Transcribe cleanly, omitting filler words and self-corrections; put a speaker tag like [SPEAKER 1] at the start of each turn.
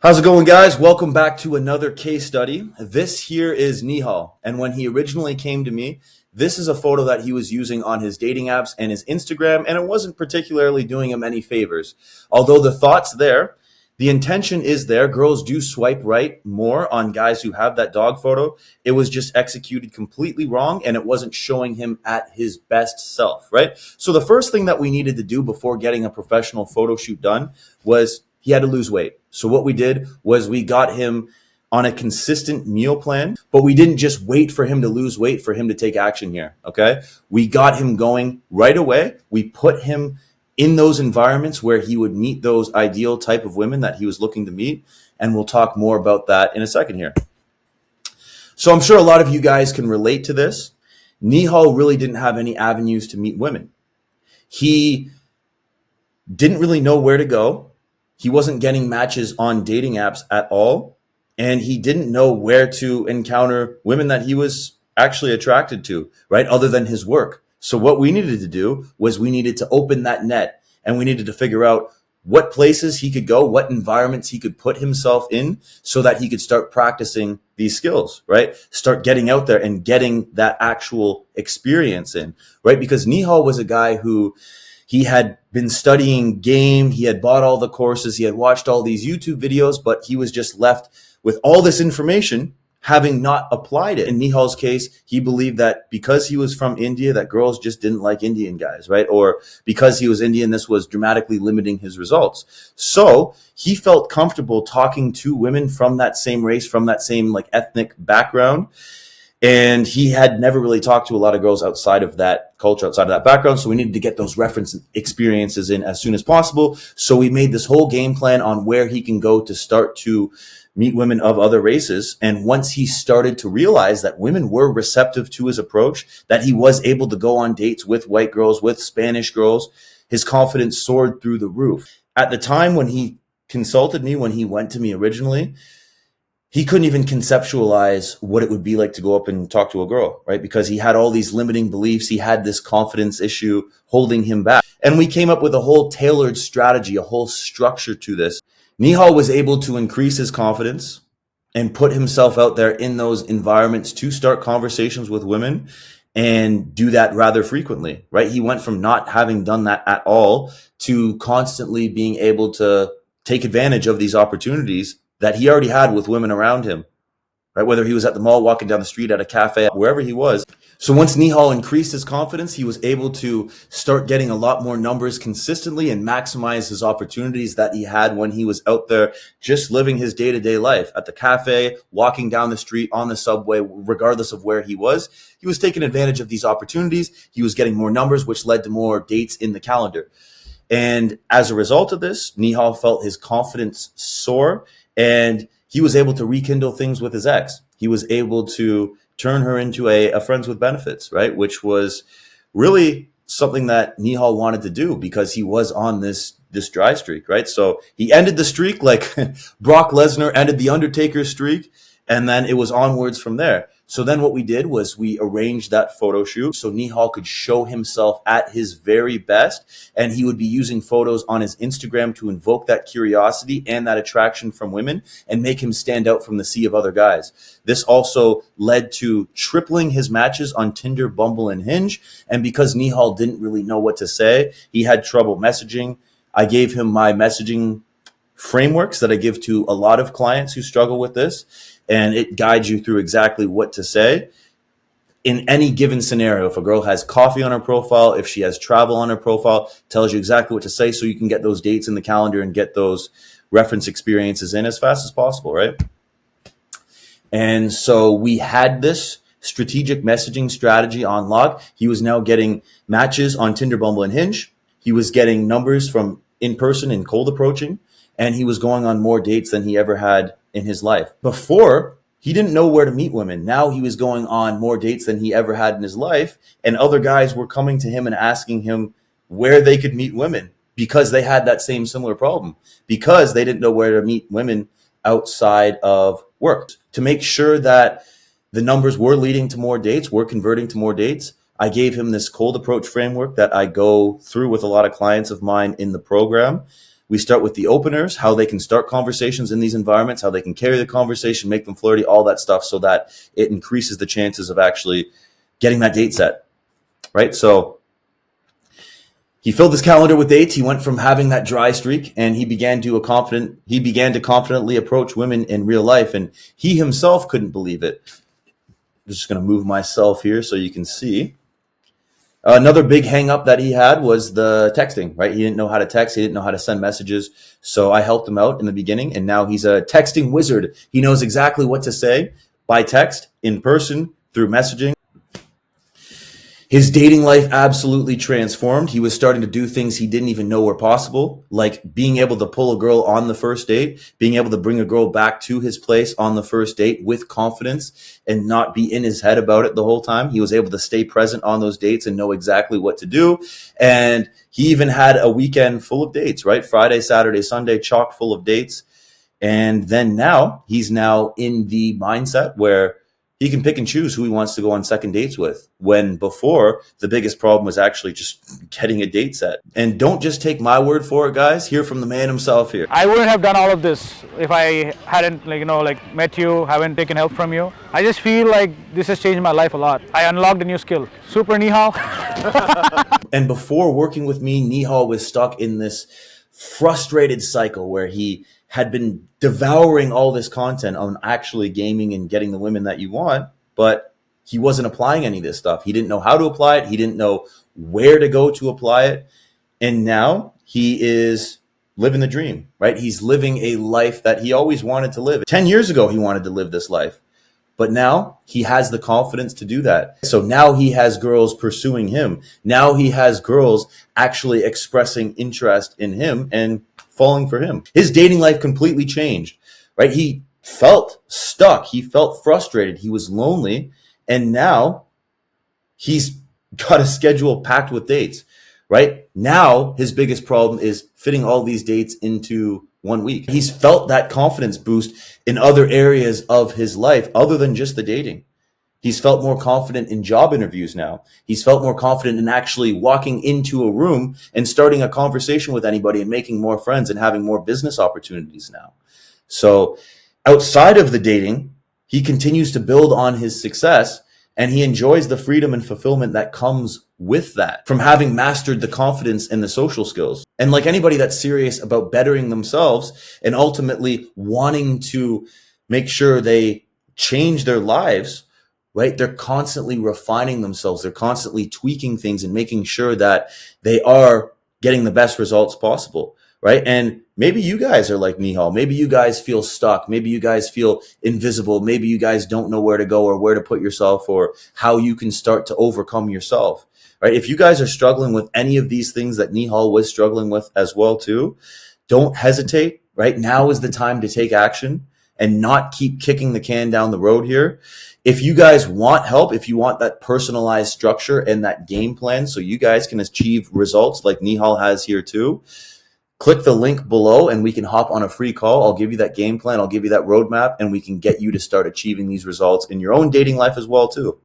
[SPEAKER 1] How's it going, guys? Welcome back to another case study. This here is Nihaal. And when he originally came to me, this is a photo that he was using on his dating apps and his Instagram, and it wasn't particularly doing him any favors. Although the thought's there, the intention is there. Girls do swipe right more on guys who have that dog photo. It was just executed completely wrong, and it wasn't showing him at his best self, right? So the first thing that we needed to do before getting a professional photo shoot done was he had to lose weight. So what we did was we got him on a consistent meal plan, but we didn't just wait for him to lose weight for him to take action here. Okay. We got him going right away. We put him in those environments where he would meet those ideal type of women that he was looking to meet. And we'll talk more about that in a second here. So I'm sure a lot of you guys can relate to this. Nihaal really didn't have any avenues to meet women. He didn't really know where to go. He wasn't getting matches on dating apps at all. And he didn't know where to encounter women that he was actually attracted to, right? Other than his work. So what we needed to do was we needed to open that net, and we needed to figure out what places he could go, what environments he could put himself in so that he could start practicing these skills, right? Start getting out there and getting that actual experience in, right? Because Nihaal was a guy who he had been studying game. He had bought all the courses. He had watched all these YouTube videos, but he was just left with all this information, having not applied it. In Nihaal's case, he believed that because he was from India, that girls just didn't like Indian guys, right? Or because he was Indian, this was dramatically limiting his results. So he felt comfortable talking to women from that same race, from that same ethnic background. And he had never really talked to a lot of girls outside of that culture, outside of that background. So we needed to get those reference experiences in as soon as possible. So we made this whole game plan on where he can go to start to meet women of other races. And once he started to realize that women were receptive to his approach, that he was able to go on dates with white girls, with Spanish girls, his confidence soared through the roof. At the time when he consulted me, when he went to me originally, he couldn't even conceptualize what it would be like to go up and talk to a girl, right? Because he had all these limiting beliefs. He had this confidence issue holding him back. And we came up with a whole tailored strategy, a whole structure to this. Nihaal was able to increase his confidence and put himself out there in those environments to start conversations with women and do that rather frequently, right? He went from not having done that at all to constantly being able to take advantage of these opportunities that he already had with women around him, right? Whether he was at the mall, walking down the street, at a cafe, wherever he was. So once Nihaal increased his confidence, he was able to start getting a lot more numbers consistently and maximize his opportunities that he had when he was out there just living his day-to-day life at the cafe, walking down the street, on the subway, regardless of where he was. He was taking advantage of these opportunities. He was getting more numbers, which led to more dates in the calendar. And as a result of this, Nihaal felt his confidence soar, and he was able to rekindle things with his ex. He was able to turn her into a friends with benefits, right? Which was really something that Nihaal wanted to do because he was on this dry streak, right? So he ended the streak like Brock Lesnar ended the Undertaker's streak, and then it was onwards from there. So then what we did was we arranged that photo shoot so Nihaal could show himself at his very best, and he would be using photos on his Instagram to invoke that curiosity and that attraction from women and make him stand out from the sea of other guys. This also led to tripling his matches on Tinder, Bumble, and Hinge. And because Nihaal didn't really know what to say, he had trouble messaging. I gave him my messaging frameworks that I give to a lot of clients who struggle with this. And it guides you through exactly what to say in any given scenario. If a girl has coffee on her profile, if she has travel on her profile, tells you exactly what to say so you can get those dates in the calendar and get those reference experiences in as fast as possible, right? And so we had this strategic messaging strategy on lock. He was now getting matches on Tinder, Bumble, and Hinge. He was getting numbers from in person and cold approaching, and he was going on more dates than he ever had in his life. Before, he didn't know where to meet women. Now he was going on more dates than he ever had in his life. And other guys were coming to him and asking him where they could meet women because they had that same similar problem, because they didn't know where to meet women outside of work. To make sure that the numbers were leading to more dates, were converting to more dates, I gave him this cold approach framework that I go through with a lot of clients of mine in the program. We start with the openers, how they can start conversations in these environments, how they can carry the conversation, make them flirty, all that stuff, so that it increases the chances of actually getting that date set, right? So he filled his calendar with dates. He went from having that dry streak, and he began to confidently approach women in real life, and he himself couldn't believe it. I'm just going to move myself here so you can see. Another big hang up that he had was the texting, right? He didn't know how to text. He didn't know how to send messages. So I helped him out in the beginning, and now he's a texting wizard. He knows exactly what to say by text, in person, through messaging. His dating life absolutely transformed. He was starting to do things he didn't even know were possible, like being able to pull a girl on the first date, being able to bring a girl back to his place on the first date with confidence and not be in his head about it the whole time. He was able to stay present on those dates and know exactly what to do. And he even had a weekend full of dates, right? Friday, Saturday, Sunday, chock full of dates. And then now he's now in the mindset where he can pick and choose who he wants to go on second dates with, when before the biggest problem was actually just getting a date set. And don't just take my word for it, guys. Hear from the man himself here.
[SPEAKER 2] I wouldn't have done all of this if I hadn't, met you, haven't taken help from you. I just feel like this has changed my life a lot. I unlocked a new skill. Super Nihaal.
[SPEAKER 1] And before working with me, Nihaal was stuck in this frustrated cycle where he had been devouring all this content on actually gaming and getting the women that you want, but he wasn't applying any of this stuff. He didn't know how to apply it. He didn't know where to go to apply it. And now he is living the dream, right? He's living a life that he always wanted to live. 10 years ago, he wanted to live this life, but now he has the confidence to do that. So now he has girls pursuing him. Now he has girls actually expressing interest in him and falling for him. His dating life completely changed, right? He felt stuck. He felt frustrated. He was lonely. And now he's got a schedule packed with dates, right? Now his biggest problem is fitting all these dates into 1 week. He's felt that confidence boost in other areas of his life other than just the dating. He's felt more confident in job interviews now. He's felt more confident in actually walking into a room and starting a conversation with anybody and making more friends and having more business opportunities now. So outside of the dating, he continues to build on his success, and he enjoys the freedom and fulfillment that comes with that from having mastered the confidence and the social skills. And like anybody that's serious about bettering themselves and ultimately wanting to make sure they change their lives, right? They're constantly refining themselves. They're constantly tweaking things and making sure that they are getting the best results possible, right? And maybe you guys are like Nihaal. Maybe you guys feel stuck. Maybe you guys feel invisible. Maybe you guys don't know where to go or where to put yourself or how you can start to overcome yourself, right? If you guys are struggling with any of these things that Nihaal was struggling with as well too, don't hesitate, right? Now is the time to take action and not keep kicking the can down the road here. If you guys want help, if you want that personalized structure and that game plan so you guys can achieve results like Nihaal has here too, click the link below and we can hop on a free call. I'll give you that game plan. I'll give you that roadmap and we can get you to start achieving these results in your own dating life as well too.